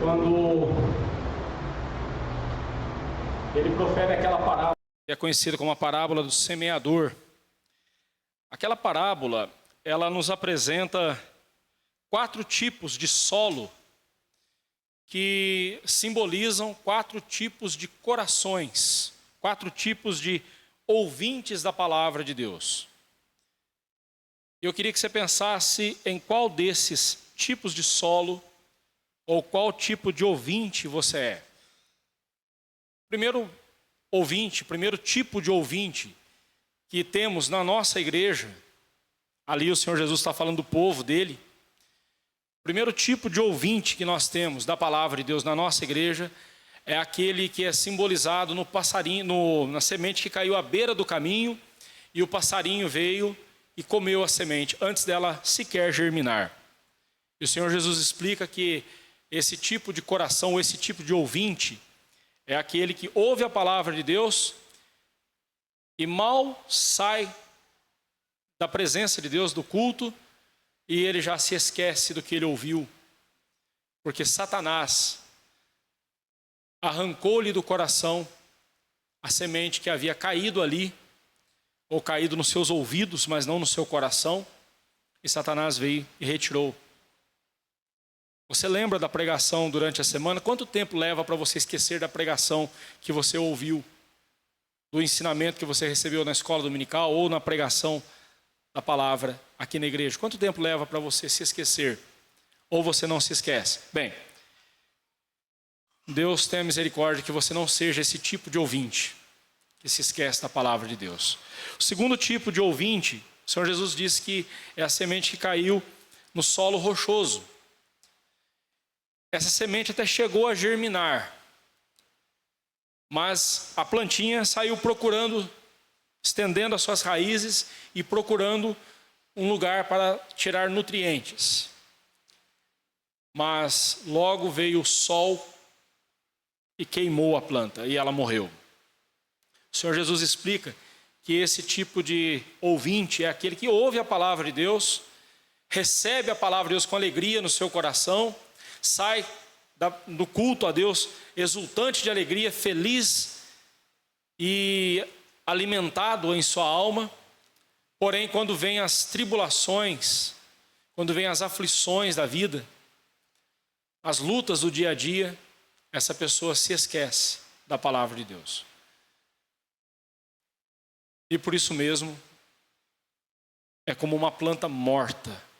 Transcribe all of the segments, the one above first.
quando ele profere aquela parábola, que é conhecida como a parábola do semeador. Aquela parábola, ela nos apresenta 4 tipos de solo que simbolizam 4 tipos de corações, 4 tipos de ouvintes da palavra de Deus. Eu queria que você pensasse em qual desses tipos de solo ou qual tipo de ouvinte você é. Primeiro tipo de ouvinte que temos na nossa igreja, ali o Senhor Jesus está falando do povo dele. O primeiro tipo de ouvinte que nós temos da palavra de Deus na nossa igreja é aquele que é simbolizado no passarinho, na semente que caiu à beira do caminho e o passarinho veio e comeu a semente antes dela sequer germinar. E o Senhor Jesus explica que esse tipo de coração, esse tipo de ouvinte, é aquele que ouve a palavra de Deus e mal sai da presença de Deus, do culto, e ele já se esquece do que ele ouviu, porque Satanás arrancou-lhe do coração a semente que havia caído ali, ou caído nos seus ouvidos, mas não no seu coração, e Satanás veio e retirou. Você lembra da pregação durante a semana? Quanto tempo leva para você esquecer da pregação que você ouviu, do ensinamento que você recebeu na escola dominical ou na pregação da palavra aqui na igreja? Quanto tempo leva para você se esquecer? Ou você não se esquece? Bem, Deus tenha misericórdia que você não seja esse tipo de ouvinte que se esquece da palavra de Deus. O segundo tipo de ouvinte, o Senhor Jesus disse que é a semente que caiu no solo rochoso. Essa semente até chegou a germinar, mas a plantinha saiu procurando, estendendo as suas raízes e procurando um lugar para tirar nutrientes. Mas logo veio o sol e queimou a planta e ela morreu. O Senhor Jesus explica que esse tipo de ouvinte é aquele que ouve a palavra de Deus, recebe a palavra de Deus com alegria no seu coração, sai do culto a Deus exultante de alegria, feliz e alimentado em sua alma. Porém, quando vêm as tribulações, quando vêm as aflições da vida, as lutas do dia a dia, essa pessoa se esquece da palavra de Deus. E por isso mesmo, é como uma planta morta,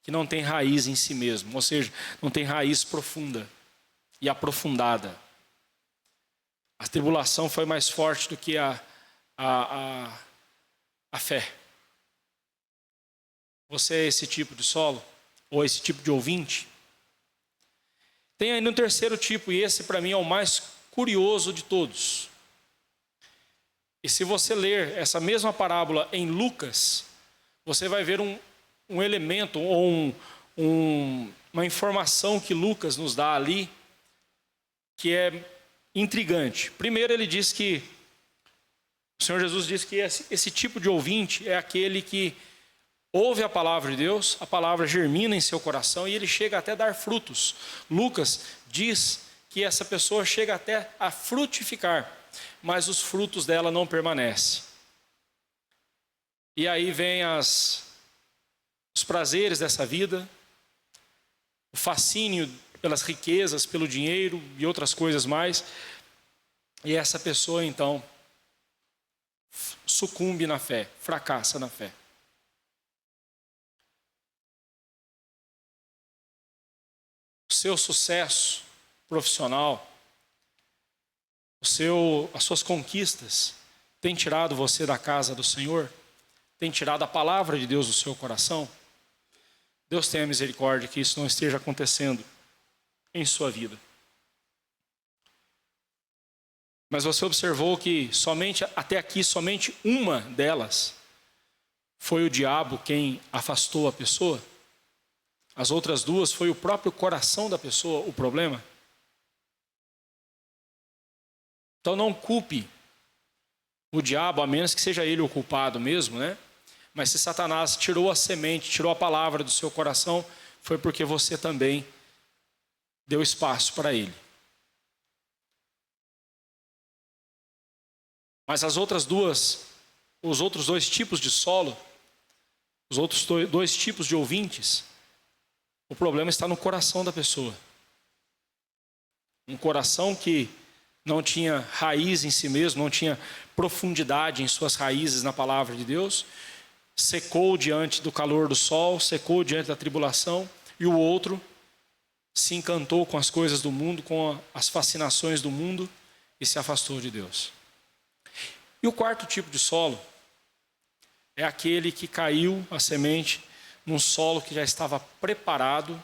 que não tem raiz em si mesmo, ou seja, não tem raiz profunda e aprofundada. A tribulação foi mais forte do que a fé. Você é esse tipo de solo? Ou esse tipo de ouvinte? Tem ainda um terceiro tipo, e esse para mim é o mais curioso de todos. E se você ler essa mesma parábola em Lucas, você vai ver um elemento ou uma informação que Lucas nos dá ali, que é intrigante. Primeiro ele diz que, o Senhor Jesus diz que esse tipo de ouvinte é aquele que ouve a palavra de Deus, a palavra germina em seu coração e ele chega até a dar frutos. Lucas diz que essa pessoa chega até a frutificar, mas os frutos dela não permanecem. E aí vem os prazeres dessa vida, o fascínio pelas riquezas, pelo dinheiro e outras coisas mais. E essa pessoa então sucumbe na fé, fracassa na fé. O seu sucesso profissional, as suas conquistas, tem tirado você da casa do Senhor? Tem tirado a palavra de Deus do seu coração? Deus tenha misericórdia que isso não esteja acontecendo em sua vida. Mas você observou que até aqui, somente uma delas foi o diabo quem afastou a pessoa? As outras duas foi o próprio coração da pessoa o problema? Então não culpe o diabo, a menos que seja ele o culpado mesmo, né? Mas se Satanás tirou a semente, tirou a palavra do seu coração, foi porque você também deu espaço para ele. Mas os outros dois tipos de solo, os outros dois tipos de ouvintes, o problema está no coração da pessoa. Um coração que não tinha raiz em si mesmo, não tinha profundidade em suas raízes na palavra de Deus, secou diante do calor do sol, secou diante da tribulação, e o outro se encantou com as coisas do mundo, com as fascinações do mundo e se afastou de Deus. E o quarto tipo de solo é aquele que caiu a semente num solo que já estava preparado,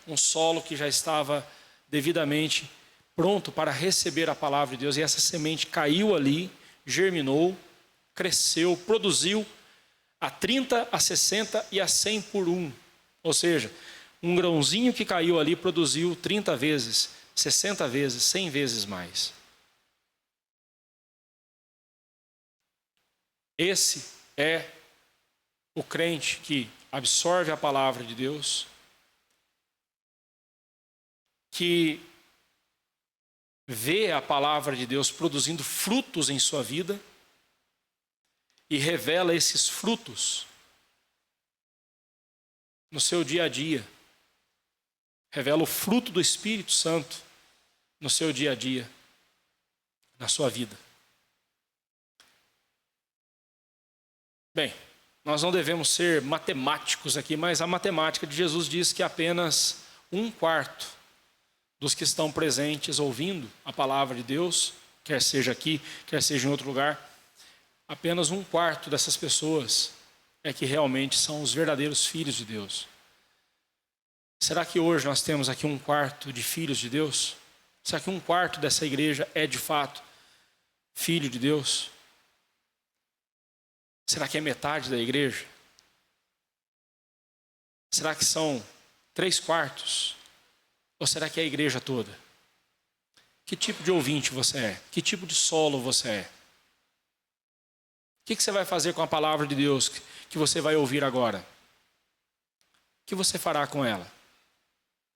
um solo que já estava devidamente pronto para receber a palavra de Deus, e essa semente caiu ali, germinou, cresceu, produziu a 30, a 60 e a 100 por um. Ou seja, um grãozinho que caiu ali produziu 30 vezes, 60 vezes, 100 vezes mais. Esse é o crente que absorve a palavra de Deus, que vê a palavra de Deus produzindo frutos em sua vida e revela esses frutos no seu dia a dia. Revela o fruto do Espírito Santo no seu dia a dia, na sua vida. Bem, nós não devemos ser matemáticos aqui, mas a matemática de Jesus diz que apenas 1/4 dos que estão presentes ouvindo a palavra de Deus, quer seja aqui, quer seja em outro lugar, apenas 1/4 dessas pessoas é que realmente são os verdadeiros filhos de Deus. Será que hoje nós temos aqui 1/4 de filhos de Deus? Será que 1/4 dessa igreja é de fato filho de Deus? Será que é metade da igreja? Será que são 3/4? Ou será que é a igreja toda? Que tipo de ouvinte você é? Que tipo de solo você é? O que você vai fazer com a palavra de Deus que você vai ouvir agora? O que você fará com ela?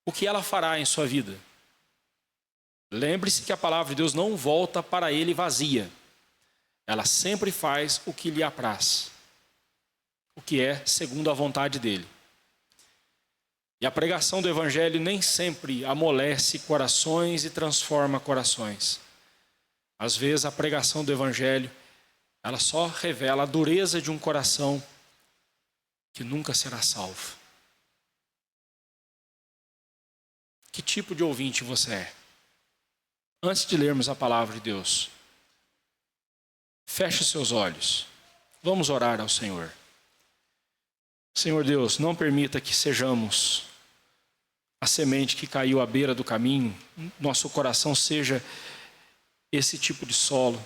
O que ela fará em sua vida? Lembre-se que a palavra de Deus não volta para ele vazia. Ela sempre faz o que lhe apraz, o que é segundo a vontade dele. E a pregação do Evangelho nem sempre amolece corações e transforma corações. Às vezes a pregação do Evangelho, ela só revela a dureza de um coração que nunca será salvo. Que tipo de ouvinte você é? Antes de lermos a palavra de Deus, feche seus olhos. Vamos orar ao Senhor. Senhor Deus, não permita que sejamos a semente que caiu à beira do caminho. Nosso coração seja esse tipo de solo.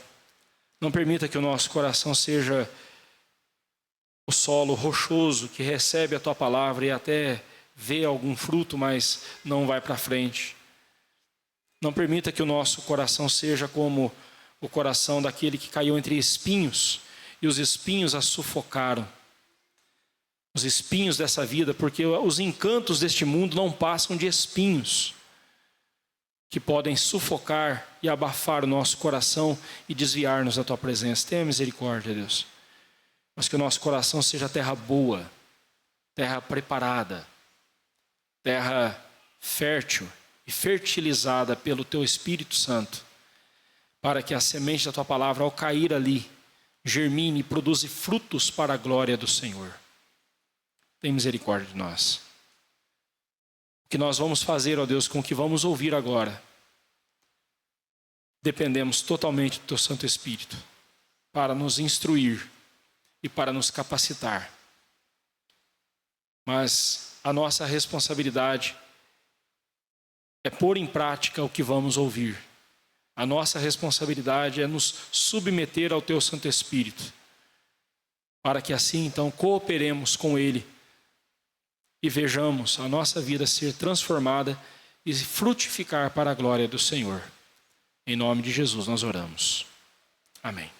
Não permita que o nosso coração seja o solo rochoso que recebe a Tua palavra e até vê algum fruto, mas não vai para frente. Não permita que o nosso coração seja como o coração daquele que caiu entre espinhos e os espinhos a sufocaram. Os espinhos dessa vida, porque os encantos deste mundo não passam de espinhos que podem sufocar e abafar o nosso coração e desviar-nos da Tua presença. Tenha misericórdia, Deus. Mas que o nosso coração seja terra boa, terra preparada, terra fértil e fertilizada pelo Teu Espírito Santo, para que a semente da Tua palavra, ao cair ali, germine e produza frutos para a glória do Senhor. Tem misericórdia de nós. O que nós vamos fazer, ó Deus, com o que vamos ouvir agora, dependemos totalmente do Teu Santo Espírito, para nos instruir e para nos capacitar. Mas a nossa responsabilidade é pôr em prática o que vamos ouvir. A nossa responsabilidade é nos submeter ao Teu Santo Espírito, para que assim então cooperemos com Ele e vejamos a nossa vida ser transformada e frutificar para a glória do Senhor. Em nome de Jesus nós oramos. Amém.